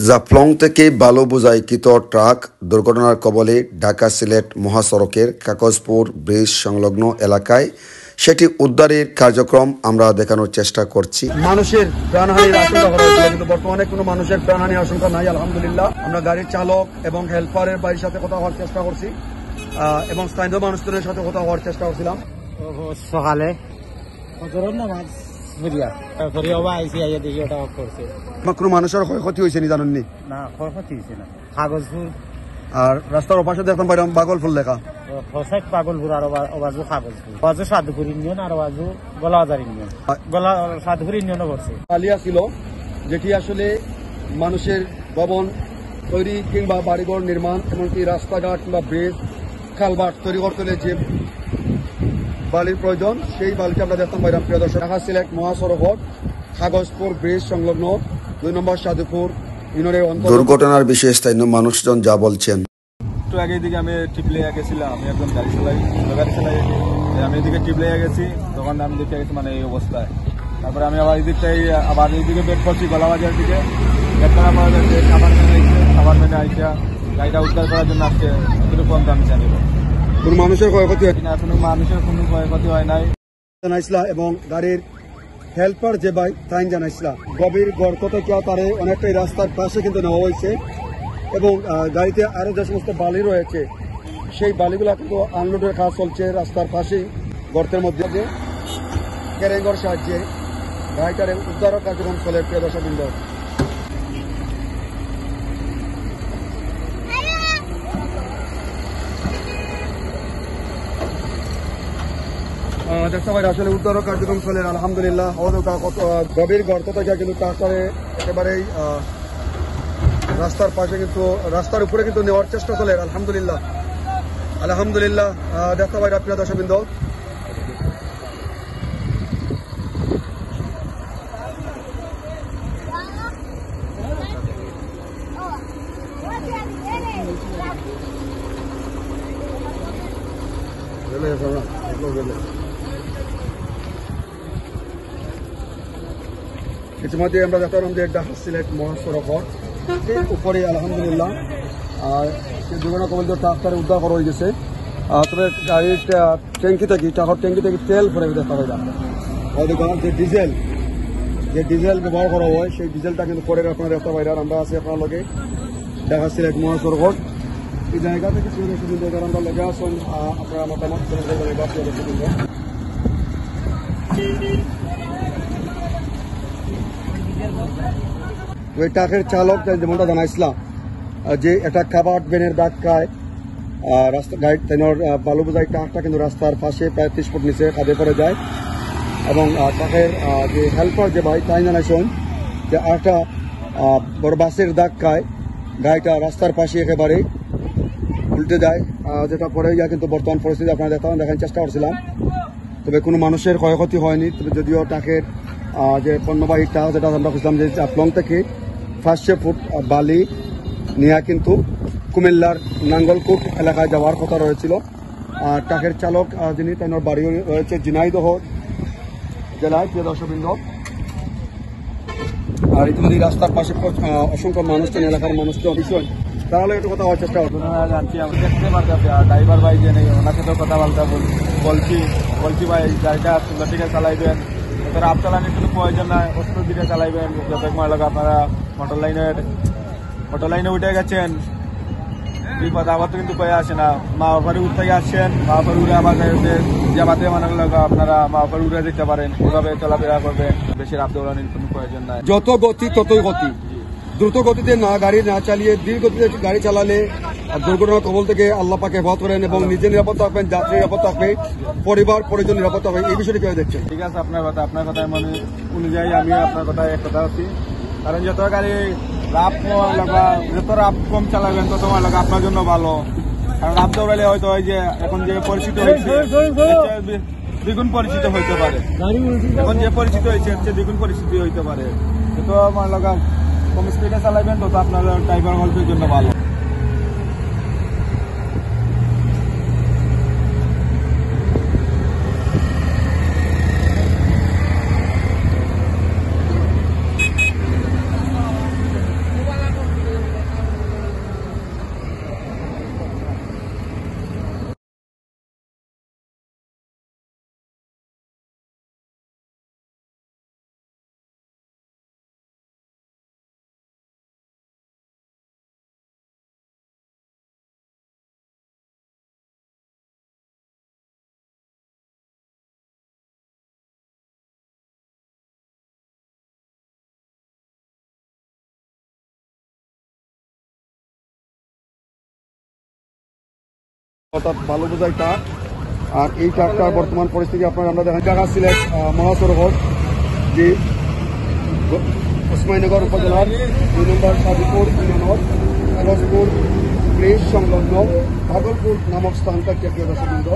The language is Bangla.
জাফলং থেকে বালু বোঝাইকৃত ট্রাক দুর্ঘটনার কবলে ঢাকা সিলেট মহাসড়কের কাগজপুর ব্রিজ সংলগ্ন এলাকায় সেটি উদ্ধারের কার্যক্রম আমরা দেখানোর চেষ্টা করছি। মানুষের প্রাণহানির আশঙ্কা করা হয়েছিল, কিন্তু বর্তমানে কোনো মানুষের প্রাণহানির আশঙ্কা নাই আলহামদুলিল্লাহ। আমরা গাড়ির চালক এবং হেল্পারের বাড়ির সাথে কথা হওয়ার চেষ্টা করছি এবং স্থানীয় মানুষদের সাথে কথা হওয়ার চেষ্টা করছিলাম। সকালে কোনো মানুষের ক্ষয়ক্ষতি হয়েছে নি জানেননি? না, ক্ষয়ক্ষতি হয়েছে না। কাগজপুর আর রাস্তার ওপাশে দেখতাম পাইলাম পাগলফুল লেখা। পাগলপুর আর ওবাজু কাগজপুর, ওবাজু সাধুপুর ইউনিয়ন আর ওবাজু গলাবাজার ইউনিয়ন, সাধুপুর ইউনিয়নও করছে। আলিয়া ছিল যেটি আসলে মানুষের ভবন তৈরি কিংবা বাড়িঘর নির্মাণ, এমনকি রাস্তাঘাট কিংবা ব্রিজ খালবাট তৈরি করতে হলে যে বালির প্রয়োজন, সেই বালিটি আমরা দেখতাম পাইলাম। প্রিয় দর্শক, ঢাকা সিলেট মহাসড়ক কাগজপুর ব্রিজ সংলগ্ন 2 নম্বর সাধুপুর ইউনিয়নের দুর্ঘটনার বিষয়ে স্থানীয় মানুষজন যা বলছেন। একটু আগে এদিকে আমি টিপলিয়া গেছিলাম, আমি একজন গাড়ি চালাই আমি এদিকে টিপলিয়া গেছি, তখন আমি দেখে গেছি মানে এই অবস্থায়। তারপরে আমি আবার এদিকটাই আবার এইদিকে বের করছি গলাবাজার দিকে, খাবার মেনে আইসা গাড়িটা উদ্ধার করার জন্য আজকে এরকম আমি জানি কোনো মানুষের ক্ষয়ক্ষতি হয় না, কোনো মানুষের কোনো ক্ষয়ক্ষতি হয় নাই জানাইছিলাম। এবং গাড়ির হেল্পার যে ভাই তাই জানাইছিলাম গভীর গর্ত থেকে তারে অনেকটাই রাস্তার পাশে কিন্তু নেওয়া হয়েছে এবং গাড়িতে আরো যে সমস্ত বালি রয়েছে সেই বালিগুলা কিন্তু আনলোডের কাজ চলছে রাস্তার পাশেই গর্তের মধ্যে। ক্যারেঙ্গর সাহায্যে গাড়িটার উদ্ধার কার্যক্রম চলে। প্রিয় দর্শকবৃন্দ, দেখতে পাই আসলে উদ্ধার কার্যক্রম চলে আলহামদুলিল্লাহ। গভীর গর্ত থেকে কিন্তু তারপরে একেবারেই রাস্তার পাশে কিন্তু রাস্তার উপরে কিন্তু নেওয়ার চেষ্টা চলে আলহামদুলিল্লাহ। আলহামদুলিল্লাহ দেখতে পাই প্রিয় দর্শকবৃন্দ, ইতিমধ্যে আমরা দেখতে পারলাম যে ঢাকা সিলেট মহাসড়ক উপরে আলহামদুলিল্লাহ দুর্ঘটনা কবলিত ট্রাক্টরে উদ্ধার করা হয়ে গেছে। তবে গাড়ির ট্যাঙ্কি থেকে টাকার ট্যাঙ্কি থেকে তেল ভরে দেখতে পাই যে ডিজেল ব্যবহার করা হয় সেই ডিজেলটা কিন্তু পরে আপনারা দেখতে পাই। আমরা আছি আপনার লগে ঢাকা সিলেট মহাসড়ক এই জায়গা থেকে আমরা লেগে আসুন আপনারা মতামত ওই ট্রাকের চালক যেমনটা জানাইছিলাম যে একটা কাবার্ড ভ্যানের ধাক্কায় রাস্তা গাড়ি বালু বোঝাই ট্রাকটা কিন্তু রাস্তার পাশে প্রায় 30 ফুট নিচে খাদে পড়ে যায় এবং ট্রাকের যে হেল্পার যে ভাই তাই জানাইছেন যে একটা বড় বাসের ধাক্কায় গাড়িটা রাস্তার পাশে একেবারে উল্টে যায়, যেটা পরে গিয়ে কিন্তু বর্তমান পরিস্থিতি আপনারা দেখার চেষ্টা করছিলাম। তবে কোনো মানুষের ক্ষয়ক্ষতি হয়নি। তবে যদিও ট্রাকের যে পণ্যবাহী ট্রাক যেটা আমরা খুঁজলাম যে জাফলং থেকে 500 ফুট বালি নিয়ে কিন্তু কুমিল্লার নাঙ্গলকোট এলাকায় যাওয়ার কথা রয়েছিল। ট্রাকের চালক যিনি তার বাড়িও রয়েছে ঝিনাইদহ জেলায়। প্রিয় দর্শকবৃন্দ, আর ইতিমধ্যে রাস্তার পাশে অসংখ্য মানুষজন এলাকার মানুষজন বিষয় তাহলে একটু কথা হওয়ার চেষ্টা করবো। জানছি আমি দেখতে পারছি ড্রাইভার ভাই যে নেই, ওনার সাথেও কথাবার্তা বলছি ভাই গাড়িটা সুন্দর দিকে চালাইবেন, এবার আপ চালানোর কোনো প্রয়োজন নাই, অস্ত্র দিকে চালাইবেন। যত ময়লা আপনারা মোটর লাইনে উঠে গেছেন, বিপদ আবার তো কিন্তু কয়ে আসে না। মা বাবারি উঠতে আসছেন, মা বাবার উড়ে আবার যাবাতে মানে আপনারা মা বাবার উড়ে যেতে পারেন, ওইভাবে চলাফেরা করবেন। বেশি রাত দৌড়ানোর কোনো প্রয়োজন নাই। যত গতি ততই গতি, দ্রুত গতিতে গাড়ি না চালিয়ে ধীর গতিতে গাড়ি চালালে দুর্ঘটনার কবল থেকে আল্লাহ পাক হেফাজত করেন এবং নিজে নিরাপদ থাকবেন, যাত্রী নিরাপদ থাকবে, পরিবার পরিজন নিরাপদ থাকবে। এই বিষয়টি কেউ দেখছেন? ঠিক আছে, আপনার কথা মানে অনুযায়ী আমি আপনার কথায় এক কথা হচ্ছি। কারণ যত গাড়ি যত রাপ কম চালাবেন তত আপনার জন্য ভালো। কারণ রাপ দৌড়ালে হয়তো ওই যে এখন যে পরিচিত হয়েছে দ্বিগুণ পরিচিত হইতে পারে, এখন যে পরিচিত হয়েছে দ্বিগুণ পরিচিতি হইতে পারে। যত কম স্পিডে চালাবেন তত আপনার ড্রাইভার হেল্পের জন্য ভালো। অর্থাৎ বালু বোঝাই ট্রাক। আর এই ট্রাকটার বর্তমান পরিস্থিতি আপনারা আমরা দেখেন ঢাকা সিলেট মহাসড়ক যে ওসমানীনগর উপজেলার 2 নম্বর সাদিপুর ইউনিয়ন কাগজপুর ব্রিজ সংলগ্ন ভাগলপুর নামক স্থানটা প্রিয় দর্শকবৃন্দ।